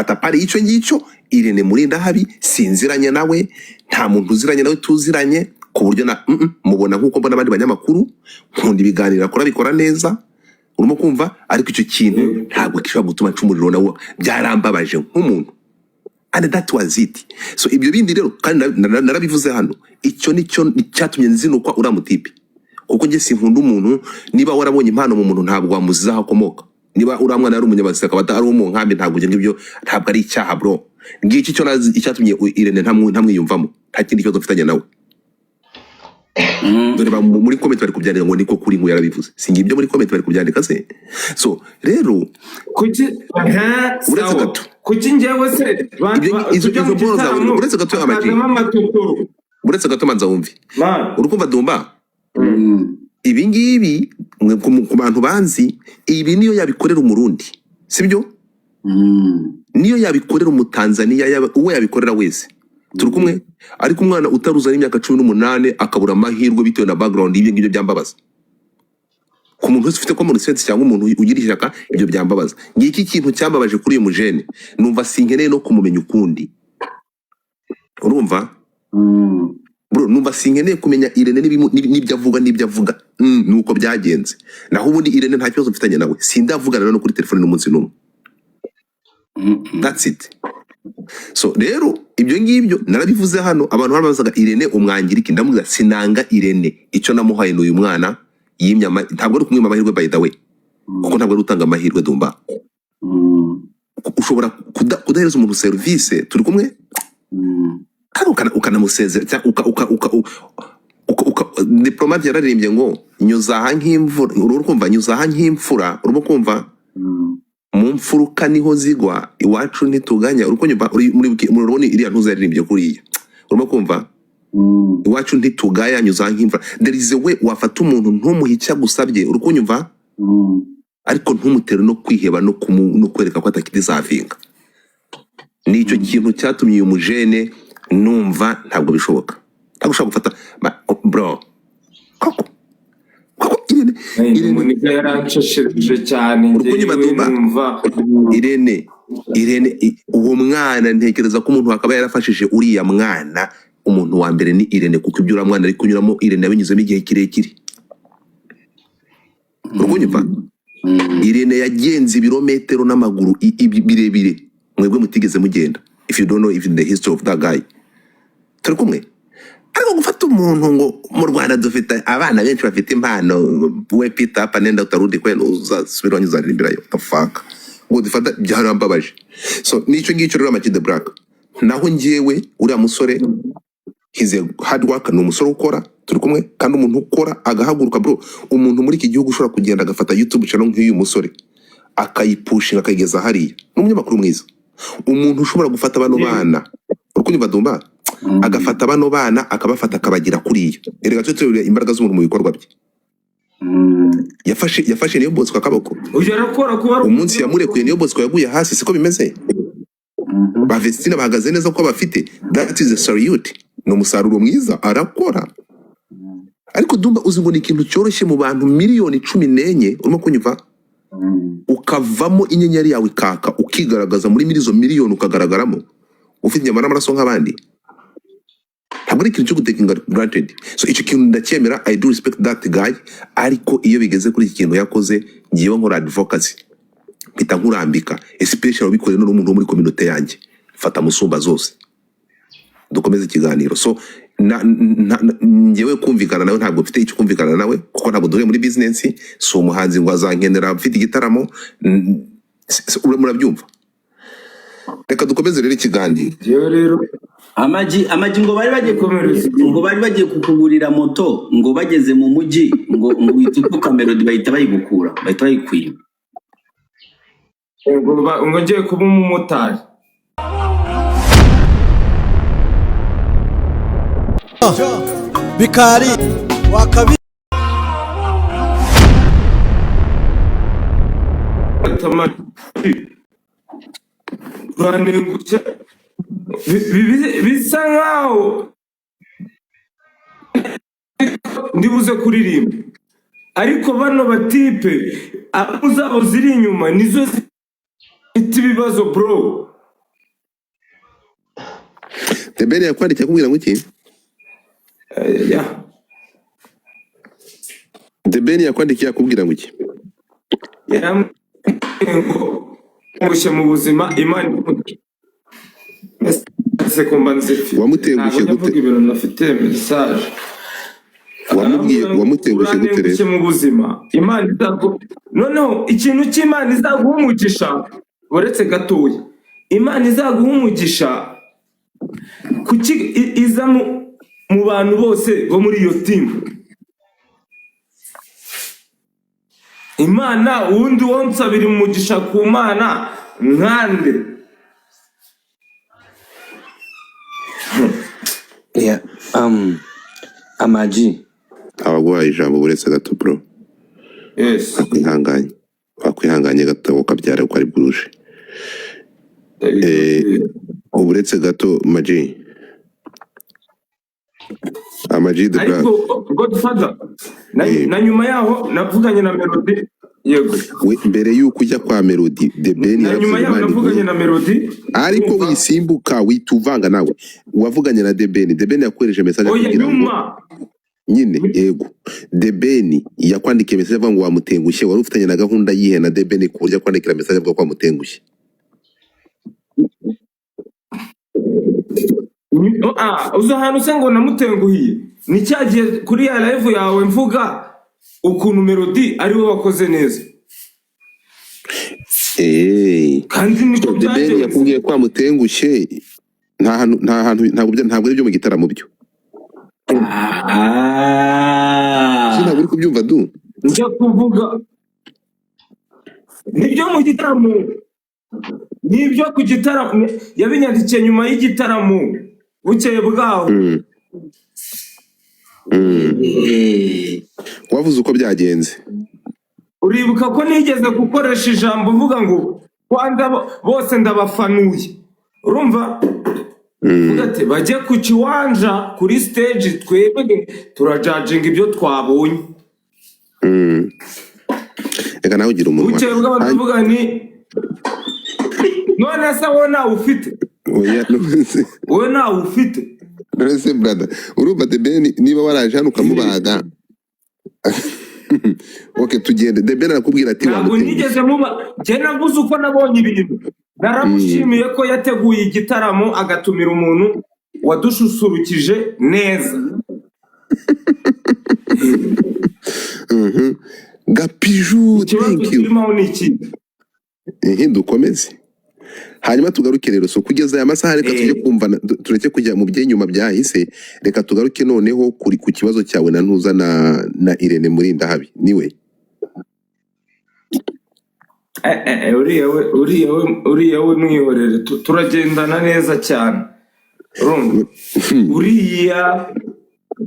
batapari ico ngicyo Irene Murinda habi sinziranye nawe nta muntu uziranye nawe tuziranye ku buryo na mubona nkuko mbona abandi banyamakuru nkunda ibiganiro akora bikora neza urimo kumva ariko icyo kintu ntabwo kishobora gutuma cumuriro nawo byarambabaje nk'umuntu and that was it. So ibyo bindi rero kandi narabivuze hano icyo nicyo cyatumye nzinukwa uramutipe kuko nge sinkunda umuntu niba warabonye impano mu muntu ntabwo wamuzizaho akomoka niba uramwana yari umunyabasaka batari umu nkambi ntabwo nge ngibyo ntabwo ari icyaha bro ngiki cyo icyatumye Irene ntamwiyumvamo nta kindi kibazo mfitanye nawe dore ba muri comment bari kubyandika ngo niko kuri ngo yarabivuze singibyo muri comment bari kubyandika se so rero kuki uretse gato kuki njyewe se izo boroza uretse gato amaji uretse gato manza wumvi urukumva dumba ibi ngibi ku bantu banzi ibi niyo yabikorera umurundi sibyo niyo yabikorera umutanzania uwo yabikorera wese turi kumwe ariko umwana utaruza n'imyaka 18 akabura amahirwe bitewe na background y'ibyo ngibyo byambabaza ku muntu ufite common sense cyangwa umuntu ugira ishyaka ibyo byambabaza ngiki kintu cyambabaje kuri uyu mujene numva sinkeneye no kumumenya ukundi urumva bro numva sinkeneye kumenya Irene n'ibyo avuga nuko byagenze naho ubundi Irene nta kibazo mfitanye nawe sindavugana no kuri telefone n'umunsi n'umwe that's it. So rero ibyo ngibyo narabivuze hano abantu barabazaga Irene umwangiriki ndamugira sinanga Irene icyo namuhaye n'uyu mwana yimyama ntabwo ari kumwima amahirwe by the way kuko ntabwo ari utanga amahirwe dumba ushobora kudahereza umuntu service turi kumwe ukanamusezera diplomate yararirimbye ngo nyuzaha nk'imvura urumva nyuzaha nk'imfura urimo kumva mu mfuruka niho zigwa iwacu ntituganya uruko nyumva muri iriya ntuza yaririmbye kuriya urimo kumva iwacu ntitugaya nyuzaha nk'imfura there is a way wafata umuntu ntumuhica gusabye uruko nyumva ariko ntumutere no kwiheba no kwereka ko atakidizavinga nicyo kintu cyatumye uyu mujene numva ntabwo bishoboka ntabwo ushaka gufata bro koko Irene yaranshashije cyane Irene uwo mwana ntekereza ko umuntu akaba yarafashije uriya mwana umuntu wa mbere ni Irene kuko ibyo uramwana ari kunyuramo Irene yabinyuzemo igihe kirekire urumva Irene yagenze ibirometero n'amaguru birebire mwebwe mutigeze mugenda if you don't know even the history of that guy turi kumwe ariko gufata umuntu ngo mu Rwanda dufite abana benshi bafite impano we Peter panenda utarudi kwene uzasubira nyuzaririmbira yo the fuck ngo dufata byarambabaje so nico ngicyo rero Amag the Black naho ngiyewe uriya musore he's a hard worker no musore ukora turi kumwe kandi umuntu ukora agahaguruka bro umuntu muri iki gihugu ushobora kugenda agafata YouTube channel nk'uyu musore akayipushinga akayigeza hariya n'umunyamakuru mwiza umuntu ushobora gufata bano bana urukunyumva dumba agafata bano bana akabafata akabagira kuriya erega cyo turire imbaraga z'umuntu mu bikorwa bye yafashe niyo Bosco akaboko umunsi yamurekuye niyo Bosco yaguye hasi siko bimeze ba Vestina bahagaze neza ko bafite that is a salute no musaruro mwiza arakora ariko dumba uzi ngo ni ikintu cyoroshye mu bantu miliyoni 14 urimo kunyumva ukavamo inyenyeri yawe ikaka ukigaragaza muri miliyoni ukagaragaramo ufite nyamara amaraso nk'abandi ntabwo ari ikintu cyo gutekinga granted so icyo kintu ndacyemera I do respect that guy ariko iyo bigeze kuri iki kintu yakoze ngiye nkora advocacy mpita nkurambika especially bikoreye n'umuntu muri community yanjye fata musumba zose dukomeze ikiganiro so ngewe kumvikana nawe ntabwo mfite icyo kumvikana nawe kuko ntabwo dore muri business so umuhanzi ngo azankenera mfite igitaramo murabyumva reka dukomeze rero ikiganiro rero Amagi ngo bari bagiye kukugurira moto ngo bageze mu mujyi ngo wituka melody bahita bayigukura bahita bayikwiba ngo ngiye kuba umumotari bikari wakabi banengutse bisa nkaho ndibuze kuririmba ariko bano batipe abo zabo ziri inyuma nizo zifite ibibazo bro The Ben yakwandikiye akubwira ngo iki? ya The Ben yakwandikiye akubwira ngo iki? yarambwiye ngo ngushye mu buzima Imana ese kumba nzifi Wamutengushye ntabwo gute? nyavuga ibintu nafite message Wamutengushye gute urantengushye rero? mu buzima Imana izagu noneho ikintu cy'Imana izaguha umugisha uretse gatoya Imana izaguha umugisha kuki iza mu bantu bose bo muri iyo timu Imana uwundi wonsabira umugisha ku Mana nkande Yeah. Amaji. Abaguhaye ijambo buretse gato bro. yes Wakwihanganye gato ukabyara uko ari bwuje. Uburetse gato Maji. Amaji the brother. ariko Godfather na nyuma yaho navuganye na Melody yego Mbere yuko ujya kwa Melody The Ben na nyuma yaho navuganye na Melody ariko wisimbuka wituvanga nawe wavuganye na The Ben yakwereje message oya kugira ngo nyuma nyine yego The Ben yakwandikiye message avuga ngo wamutengushye wari ufitanye na gahunda yihe na The Ben ku buryo kwandikira message avuga ko wamutengushye uza ahantu se ngo namutenguhiye ni cyagiye kuri ya live yawe mvuga ukuntu Melody ari we wakoze neza kandi niko The Ben yakubwiye ko wamutengushye ntabwo ari byo mu gitaramo byo ntabwo uri kubyumva du njya kuvuga nibyo mu gitaramo nibyo ku gitaramo yabinyandikiye nyuma y'igitaramo bukeye bwaho wavuze uko byagenze uribuka ko nigeze gukoresha ijambo uvuga ngo Rwanda bose ndabafanuye urumva ugate bajye ku kiwanja kuri stage twebwe turajajinga ibyo twabonye reka nawe ugira umunwa bukeye bwaho ndavuga ni none se wowe ntawe ufite wowe ntawe ufite nonese brother urumva The Ben niba waraje hano ukamubaga okay tugende The Ben arakubwira ati ntabwo nigeze muba njye navuze uko nabonye ibintu naramushimiye ko yateguye igitaramo agatumira umuntu wadushusurukije neza Gapiju thank you dukomeze hanyuma tugaruke rero so kugeza aya masaha reka tujye kumva tureke kujya mu by'inyuma byahise reka tugaruke noneho kuri ku kibazo cyawe na ntuza na Irene Murindahabi niwe uriya we mwihorere turagendana neza cyane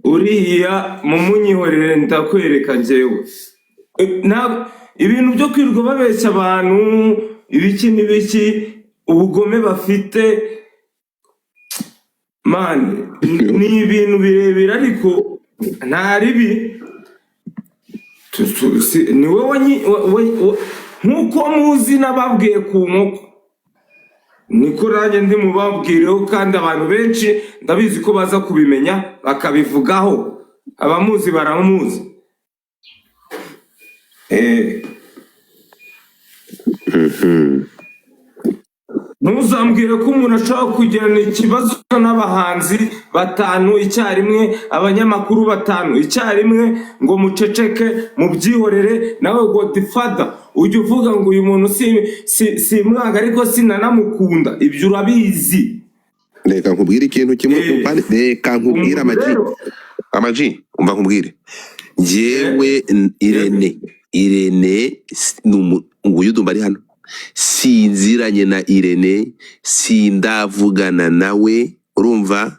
uriya mumunyihorere ndakwereka njyewe ibintu byo kwirirwa babeshya abantu ibiki n'ibiki ubugome bafite mani ni ibintu birebire ariko nta ribi ni wowe nk'uko muzi n'ababwiye ku nkoko niko nanjye ndi mubabwireho kandi abantu benshi ndabizi ko baza kubimenya bakabivugaho abamuzi baramuzi ntuzambwire ko umuntu ashobora kugirana ikibazo n'abahanzi batanu icyarimwe abanyamakuru batanu icyarimwe ngo muceceke mubyihorere nawe Godfather ujya uvuga ngo uyu muntu si mwanga ariko sinanamukunda ibyo urabizi reka nkubwire ikintu kimwe reka nkubwire Amaji umva nkubwire yewe Irene nguyu ndumva ari hano sinziranye na Irene sindavugana nawe urumva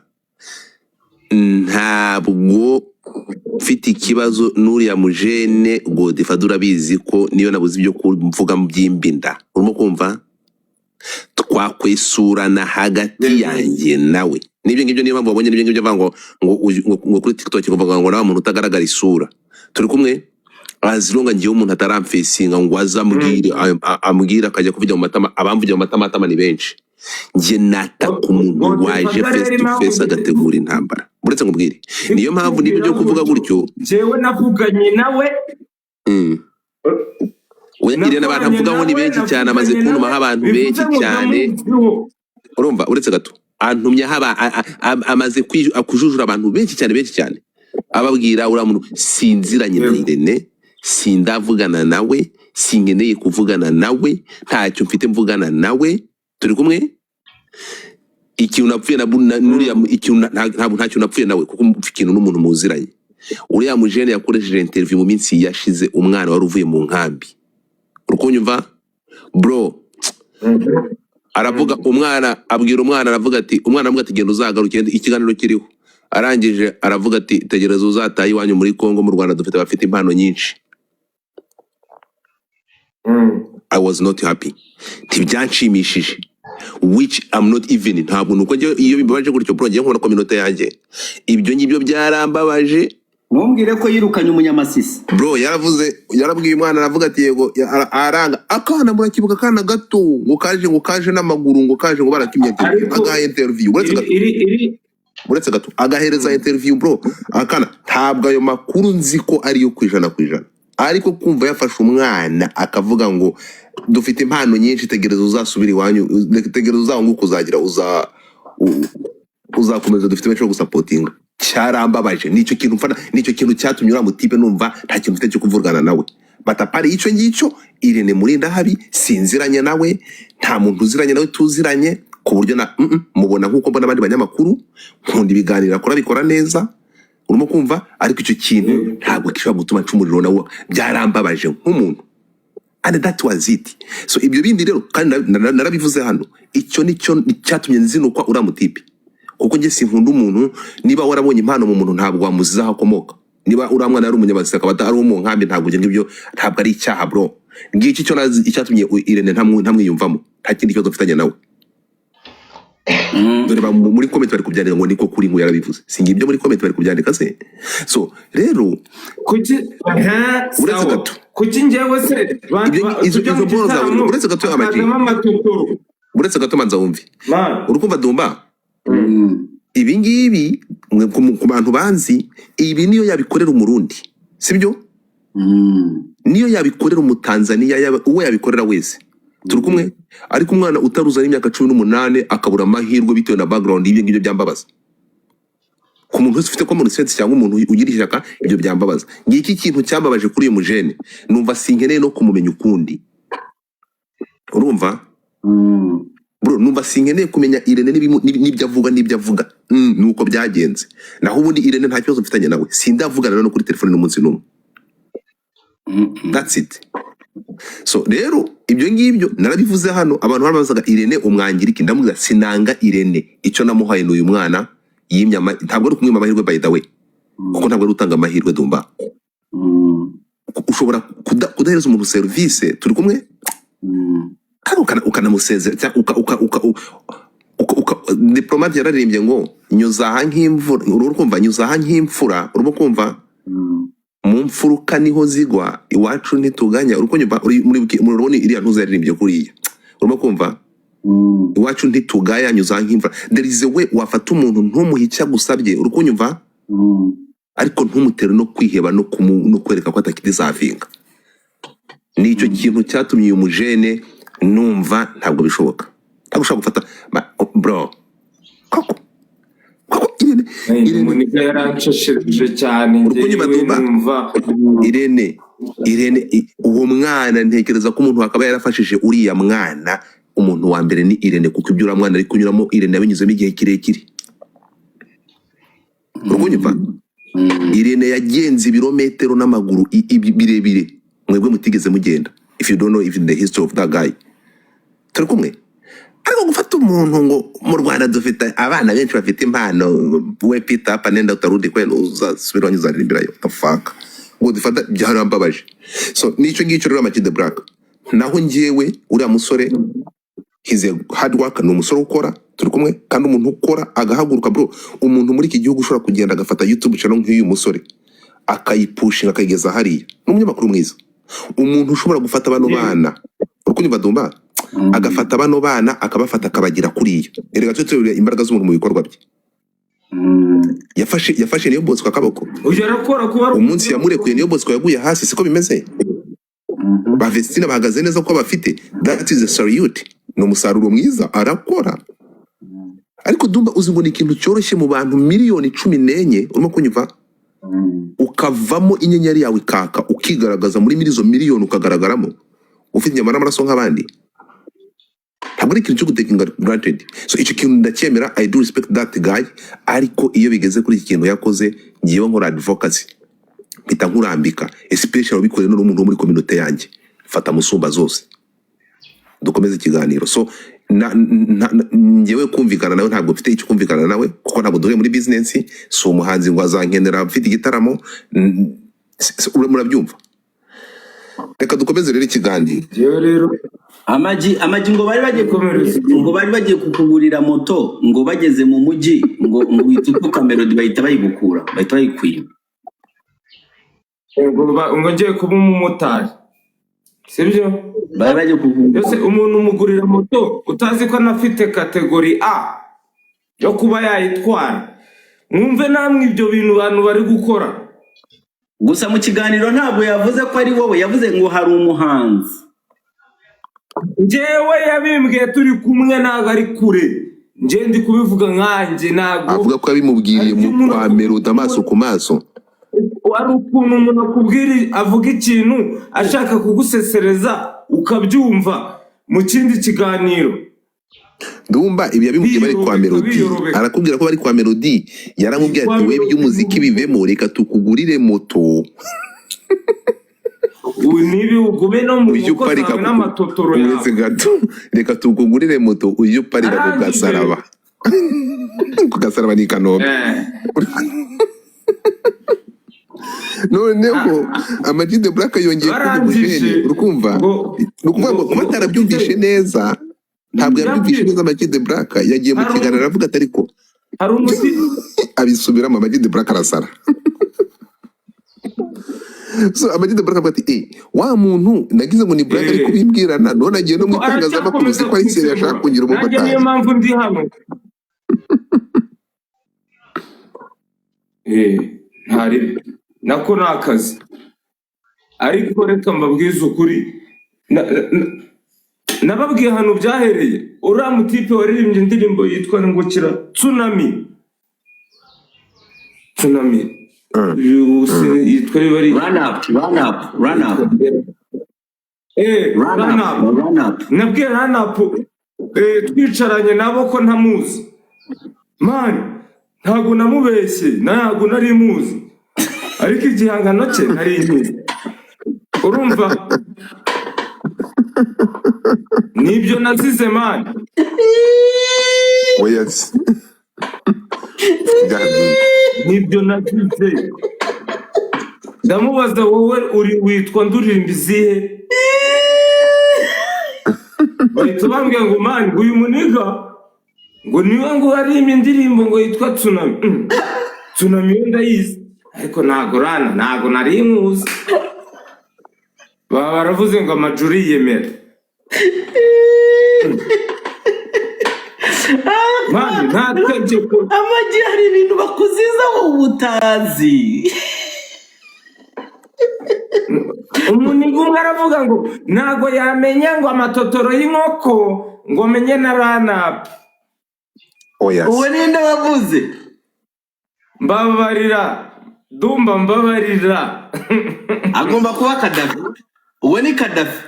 ntabwo mfite ikibazo n'uriya mujene Godfather urabizi ko niyo nabuze ibyo kumvuga mu by'imbinda urimo kumva twakwesurana hagati yanjye nawe nibyo ngibyo niyo mpamvu wabonye nibyo ngibyo avuga ngo kuri TikTok kuvuga ngo nawe umuntu utagaragara isura turi kumwe azilonga ngiye umuntu ataramfesinga ngo azamubwire amubwira akajya kuvuga mu matama abamvugira mu matama ni benshi njye nataka umuntu waje face to face agategura intambara uretse nkubwire niyo mpamvu n'ibyo byo kuvuga gutyo jewe navuganye nawe Irene abantu avuga ngo ni benshi cyane amaze kuntuma abantu benshi cyane urumva uretse gato antumye haba amaze kujujura abantu benshi cyane ababwira ura muntu sinziranye na Irene sindavugana nawe singeneye kuvugana nawe ntacyo mfite mvugana nawe turi kumwe ikintu napfuye na nuriya ikintu ntacyo napfuye nawe kuko ikintu n'umuntu muziranye uriya mujene yakoresheje interview mu minsi yashize umwana wari uvuye mu nkambi urukunyumva bro aravuga umwana abwira umwana aravuga ati umwana avuga ati genda uzagaruke ikiganiro kiriho arangije aravuga ati tegereza uzataye iwanyu muri Kongo mu Rwanda dufite abafite impano nyinshi. I was not happy ntibyanshimishije which I'm not even ntabwo nuko iyo bibabaje gutyo bro ngiye nkubona ko minota yanjye ibyo ngibyo byarambabaje. Mumbwire ko yirukanye umunyamasisi bro yarabwiye umwana aravuga ati yego aranga akana murakibuka kana gato ngo kaje n'amaguru ngo kaje ngo barakimye agaha interview uretse gato agahereza interview bro akana ntabwo ayo makuru nzi ko ariyo kwijana ariko kumva yafashe umwana akavuga ngo dufite impano nyinshi tegereza uzasubira iwanyu tegereza uzangu kuzagira uzakomeza dufite benshi gusapotinga cyarambabaje nicyo kintu mfana nicyo kintu cyatumye ura mutipe numva nta kintu mfite cyo kuvurgana nawe batapari icyo ngicyo Irene Murinda habi sinziranye nawe nta muntu uziranye nawe tuziranye ku buryo na mubona nkuko mbona abandi banyamakuru nkunda ibiganira akora bikora neza urimo kumva ariko icyo kintu ntabwo kishobora gutuma cumuriro nawe byarambabaje nk'umuntu and that was it. So ibyo bindi rero kandi narabivuze hano icyo nicyo cyatumye nzinukwa ura mutipe kuko nge sinkunda umuntu niba warabonye impano mu muntu ntabwo wamuziza hakomoka niba uramwana yari umunyabazika akaba ari mu nkambi ntabwo nge ngibyo ntabwo ari icyaha bro ngiki cyo nazi icyatumye Irene ntamwiyumvamo nta kindi cyo dufitanye nawe. Dore ba muri comment bari kubyandika ngo niko kuri ngo yarabivuze singi ibyo muri comment bari kubyandika se so rero kuki uretse gato kuki ngewe se izo boza uretse gato amaji uretse gato manza wumvi urukumva dumba ibi ngibi ku bantu banzi ibi niyo yabikorera umurundi sibyo niyo yabikorera umutanzania uwe yabikorera wese turi kumwe ariko umwana utaruza n'imyaka 18 akabura amahirwe bitewe na background y'ibyo ngibyo byambabaza ku muntu wese ufite common sense cyangwa umuntu ugira ishyaka ibyo byambabaza ngiki kintu cyambabaje kuri uyu mujene numva sinkeneye no kumumenya ukundi urumva bro numva sinkeneye kumenya Irene n'ibyo avuga nuko byagenze naho ubundi Irene nta kibazo mfitanye nawe sindavugana no kuri telefone n'umunsi n'umwe that's it. So rero ibyo ngibyo narabivuze hano abantu barabazaga Irene umwangiriki ndamubwira sinanga Irene icyo namuhaye n'uyu mwana yimyama ntabwo ari kumwima amahirwe by the way kuko ntabwo ari utanga amahirwe dumba ushobora kudahereza umuntu service turi kumwe ukanamusezera diplomate yararirimbye ngo nyuzaha nk'imvura urumva nyuzaha nk'imfura urimo kumva mu mfuruka niho zigwa iwacu ntituganya urukonyumva muri iriya ntuza yaririmbye kuriya urimo kumva iwacu ntitugaya nyuzaha nk'imvura there is a way wafata umuntu ntumuhica gusabye urukonyumva ariko ntumutere no kwiheba no kwereka ko atakidezavinga nicyo kintu cyatumye uyu mujene numva ntabwo bishoboka ntabwo ushobora gufata bro koko Irene yaranshesheje cyane numva Irene uwo mwana ntekereza ko umuntu akaba yarafashije uriya mwana umuntu wa mbere ni Irene kuko ibyo uriya mwana ari kunyuramo Irene yabinyuzemo igihe kirekire urumva Irene yagenze ibirometero n'amaguru birebire mwebwe mutigeze mugenda if you don't know even the history of that guy turi kumwe ariko gufata umuntu ngo mu Rwanda dufite abana benshi bafite impano we Peter Panenda utarudi kwene uzasubira wanyuzaririmbirayo the fuck ngo dufata byarambabaje so nico ngicyo rero Amag the Black naho ngiyewe uriya musore he's a hard worker no musore ukora turi kumwe kandi umuntu ukora agahaguruka bro umuntu muri iki gihugu ushobora kugenda agafata YouTube channel nk'uyu musore akayipushinga akayigeza hariya n'umunyamakuru mwiza umuntu ushobora gufata abantu bana urukunyumva dumba agafata bano bana akabafata akabagira kuriya. Erega cyo turebe imbaraga z'umuntu mu bikorwa bye. Yafashe niyo Bosco akaboko. Umunsi yamurekuye niyo Bosco yaguye hasi, siko bimeze. Ba Vestina bahagaze neza ko bafite. That is a salute. No musaruro mwiza arakora. Ariko Dumba uzi ngo ni ikintu cyoroshye mu bantu miliyoni 14 urimo kunyumva, ukavamo inyenyeri yawe ikaka ukigaragaza muri milizo miliyoni ukagaragaramo ufite inyama n'amaraso nk'abandi. Ntabwo ari ikintu cyo gutekinga granted. So icyo kintu ndacyemera, I do respect that guy. Ariko iyo bigeze kuri iki kintu yakoze, ngiyeho nkora advocacy mpita nkurambika, especially ubikore n'umuntu wo muri community yanjye, fata musumba zose dukomeze ikiganiro. So ngewe kumvikana nawe ntabwo mfite icyo kumvikana nawe kuko ntabwo duhure muri business. So umuhanzi ngo azankenera mfite igitaramo, murabyumva. Reka dukomeze rero ikiganiro. Jewe rero Amaji ngo bari bagiye kukugurira moto, ngo bageze mu mujyi ngo witukuka melody bahita bayigukura, bahita bayikwiba. ngo ngiye kuba umumotari, sibyo? Bari bagiye kukugurira Yose umuntu umugurira moto utazi ko anafite kategori A yo kuba yayitwara. Mwumve namwe ibyo bintu abantu bari gukora. gusa mu kiganiro ntabwo yavuze ko ari wowe, yavuze ngo hari umuhanzi. Njyewe yabimbwiye turi kumwe, ntabwo ari kure. Njye ndi kubivuga nkanjye, ntabwo Avuga ko yabimubwiriye mu kwa Melody amaso ku maso. wari ukuntu umuntu akubwira avuga ikintu ashaka kugusesereza ukabyumva mu kindi kiganiro. Dumba ibi yabimubwiye bari kwa Melody, arakubwira ko bari kwa Melody, yaramubwiye ati we by'umuziki bivemo, reka tukugurire moto. Nibi ugube no mu Uyu uko parika zawe n'amatotoro yawe. uretse gato, reka tukugurire moto uyu parika ku Gasaraba. Ku Gasaraba ni Kanombe. Noneho Amag the Black yongeye kuvuga ubujene, urukumva? Nukuvuga ngo kuba atarabyumvishe neza, ntabwo yabyumvishe neza. Amag the Black yagiye mu kiganiro aravuga ati ariko Hari umuti abisubiramo, Amag the Black arasara. So Amag the Black avuga ati wa muntu nagize ngo ni Black ari kubimbwirana, none agiye no mu itangazamakuru ko ari seri yashaka kugira nanjye niyo umumotari. mpamvu ndi hano. Ntari nako ni akazi, ariko reka mbabwize ukuri. Nababwiye hano byahereye. Uriya mutipe waririmbye indirimbo yitwa Ngukira Tsunami. Yitwa bari Run up. nabwiye Run Up, twicaranye nabo ko ntamuzi. Man, ntabwo namubeshye, ntabwo nari muzi, ariko igihangano cye nari nzi. Urumva? Nibyo nazize man. Yes. Nibyo nazize. Ndamubaza, wowe witwa nduririmba izihe? Bahita bambwira ngo man, uyu muniga ngo niwe ngo aririmba indirimbo ngo yitwa Tsunami. Tsunami yo ndayizi, ariko ntabwo nari muzi. Baravuze ngo amajuri yemera. Man, nta tegeko. Amagi hari ibintu bakuziza wowe utazi. Umuniga umwe aravuga ngo ntabwo yamenya ngo amatotoro y'inkoko ngo menye na Run Up. Yes. Uwe ninde wavuze? Mbabarira Dumba, mbabarira. Agomba kuba Kadafi. Uwe ni Kadafi.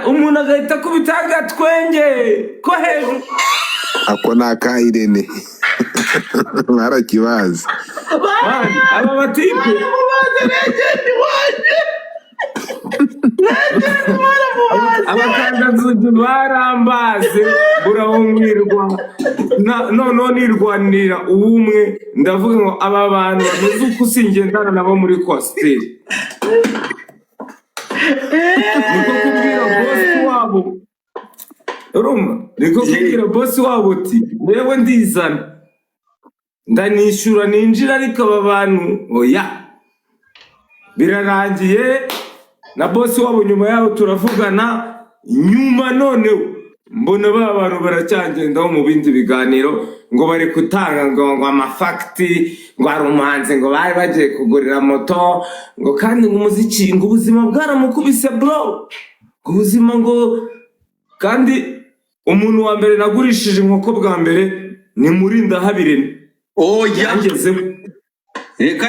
Umuntu agahita kubita agatwenge ko hejuru. Ako ni aka Irene. Barakibaza. Aba batipe abakangazugi barambaze burahumwirwa. Noneho nirwanira ubumwe, ndavuga ngo aba bantu bameze uko singendana nabo muri kwasiteri. Niko kubwira bosi wabo, urumva? Niko kubwira bosi wabo uti wewe ndizana, ndanishyura ninjira, ariko aba bantu oya. Birarangiye na bosi wabo nyuma yaho turavugana, nyuma noneho mbona ba bantu baracyangendaho mu bindi biganiro ngo bari gutanga ngo amafakiti ngo hari umuhanzi ngo bari bagiye kugurira moto ngo kandi ngo umuziki ngo ubuzima bwaramukubise bro, ubuzima ngo kandi umuntu wa mbere nagurishije inkoko bwa mbere ni Murindahabirene. yangezeho reka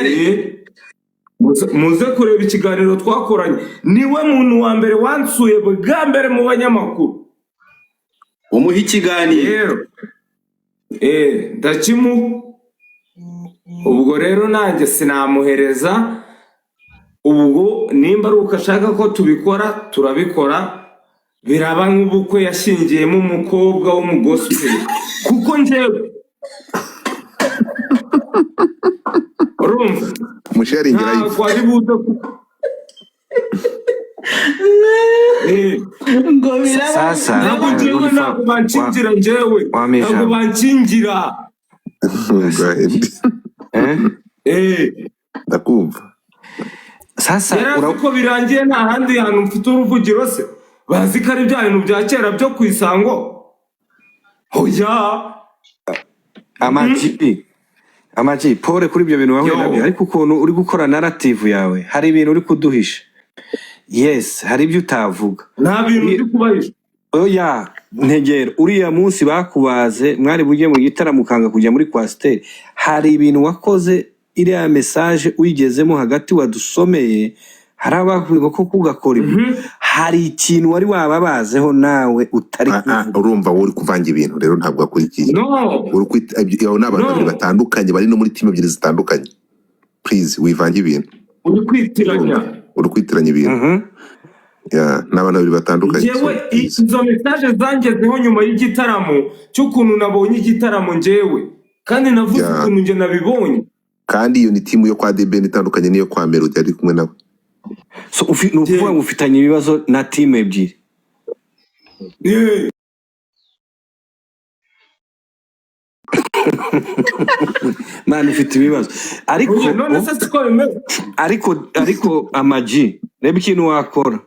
muze kureba ikiganiro twakoranye, niwe muntu wa mbere wansuye bwa mbere mu banyamakuru. umuha ikiganiro ndakimuha. Ubwo rero nanjye sinamuhereza, ubwo nimba ari uko ashaka ko tubikora turabikora, biraba nk'ubukwe yashyingiyemo umukobwa w'umugosipeli, kuko njyewe urumva musharingira ntabwo ari buze ngo biraba Sasa ntabwo njyewe ntabwo bankingira, njyewe ntabwo bankingira. ndakumva. Sasa yarazi ko birangiye nta handi hantu mfite uruvugiro se, bazi ko ari bya bintu bya kera byo ku Isango. Oya Amaji pole kuri ibyo bintu wahuye nabyo, ariko ukuntu uri gukora narrative yawe hari ibintu uri kuduhisha. Yes, hari ibyo utavuga. nta bintu uri kubahisha. Oya ntegera uriya munsi bakubaze mwari bujye mu gitaramo ukanga kujya muri Kwasiteri, hari ibintu wakoze iriya message uyigezemo hagati wadusomeye, hari abavuga ko kugakora ibi, hari ikintu wari wababazeho nawe utari kuvuga. Urumva uri kuvanga ibintu rero ntabwo akurikiye. No, uri kwita n'abantu babiri batandukanye bari no muri team ebyiri zitandukanye. Please wivanga ibintu. uri kwitiranya. Uri kwitiranya ibintu. N'abantu babiri batandukanye. Jewe izo message zangezeho nyuma y'igitaramo cy'ukuntu nabonye igitaramo njyewe, kandi navuze ukuntu nje nabibonye. Kandi iyo ni team yo kwa DBN itandukanye niyo kwa Melody ari kumwe nawe. So nukuvuga ngo ufitanye ibibazo na team ebyiri. Man ufite ibibazo ariko Amaji reba ikintu wakora.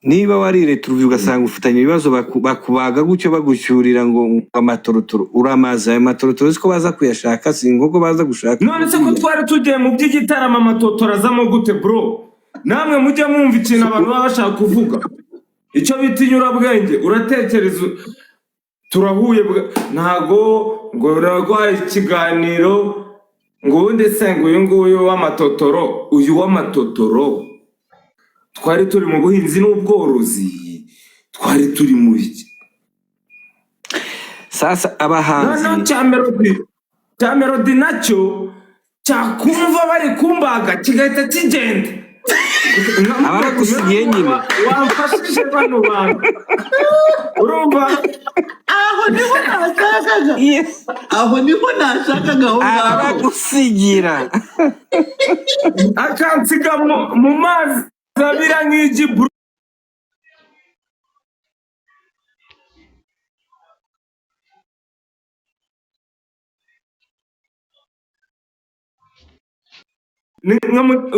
Niba warire turuvi ugasanga ufitanye ibibazo bakubaga gutyo bagushyurira ngo amatorotoro uramaza ayo matorotoro siko baza kuyashaka, si nkoko baza gushaka. None se ko twari tugiye mu by'igitaramo amatotora azamo gute bro? Namwe mujye mwumva ikintu abantu baba bashaka kuvuga. Icyo bita inyurabwenge, uratekereza turahuye ntago ngo uragwaye ikiganiro ngo ubundi se ngo uyu nguyu w'amatotoro, uyu w'amatotoro twari turi mu buhinzi n'ubworozi, twari turi mu iki. Sasa abahanzi no cya Melody nacyo cyakumva bari kumbaga kigahita kigenda. abaragusigiye nyine wamfashije bano bantu, urumva aho niho nashakaga abaragusigira akansiga mu mazi zabira nk'igi bro.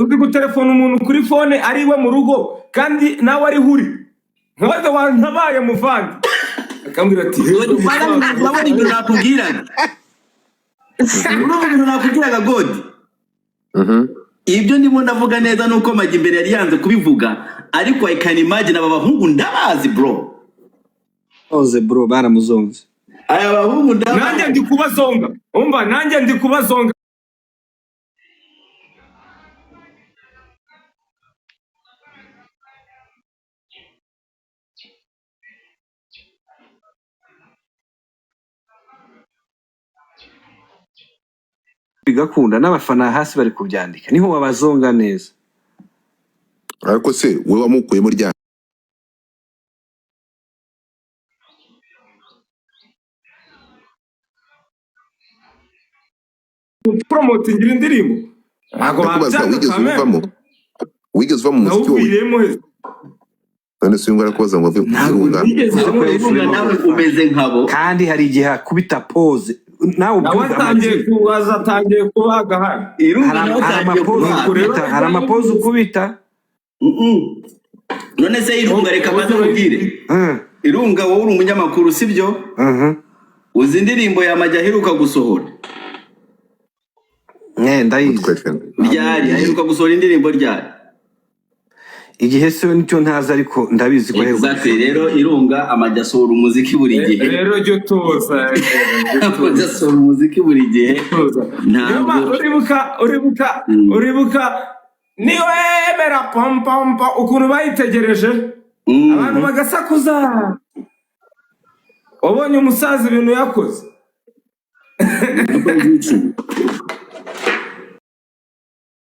Uri gutelefona umuntu kuri phone ari we mu rugo kandi nawe ari huri nkabaza wantabaye muvandi, akambwira ati urabona ibyo nakubwiraga God. Ibyo ndimo ndavuga neza nuko Magi imbere yari yanze kubivuga, ariko I can imagine aba bahungu ndabazi bro. oze bro baramuzonze Aya bahungu ndabazi. nanjye ndi kubazonga, umva nanjye ndi kubazonga. bigakunda n'abafana hasi bari kubyandika niho wabazonga neza. Ariko se we wamukuyemo rya promoting indirimbo ntago babyanga. Wigeze uva mu muziki wowe? None se ngara kubaza ngo ave kuzirunga. Nawe umeze nkabo. Kandi hari igihe akubita pose nawe atangiye kubaga hano. hari amapoze ukubita none se Irunga reka bazamubwire Irunga wowe uri umunyamakuru sibyo uzi indirimbo ya Majya aheruka gusohora ndayizi ryari aheruka gusohora indirimbo ryari igihe se nicyo ntazi ariko ndabizi ko exactly rero Irunga Amajya asohora umuziki buri gihe rero jyo toza Amajya asohora umuziki buri gihe ntabwo uribuka niwe emera pom pom pom ukuntu bayitegereje abantu bagasakuza ubonye umusaza ibintu yakoze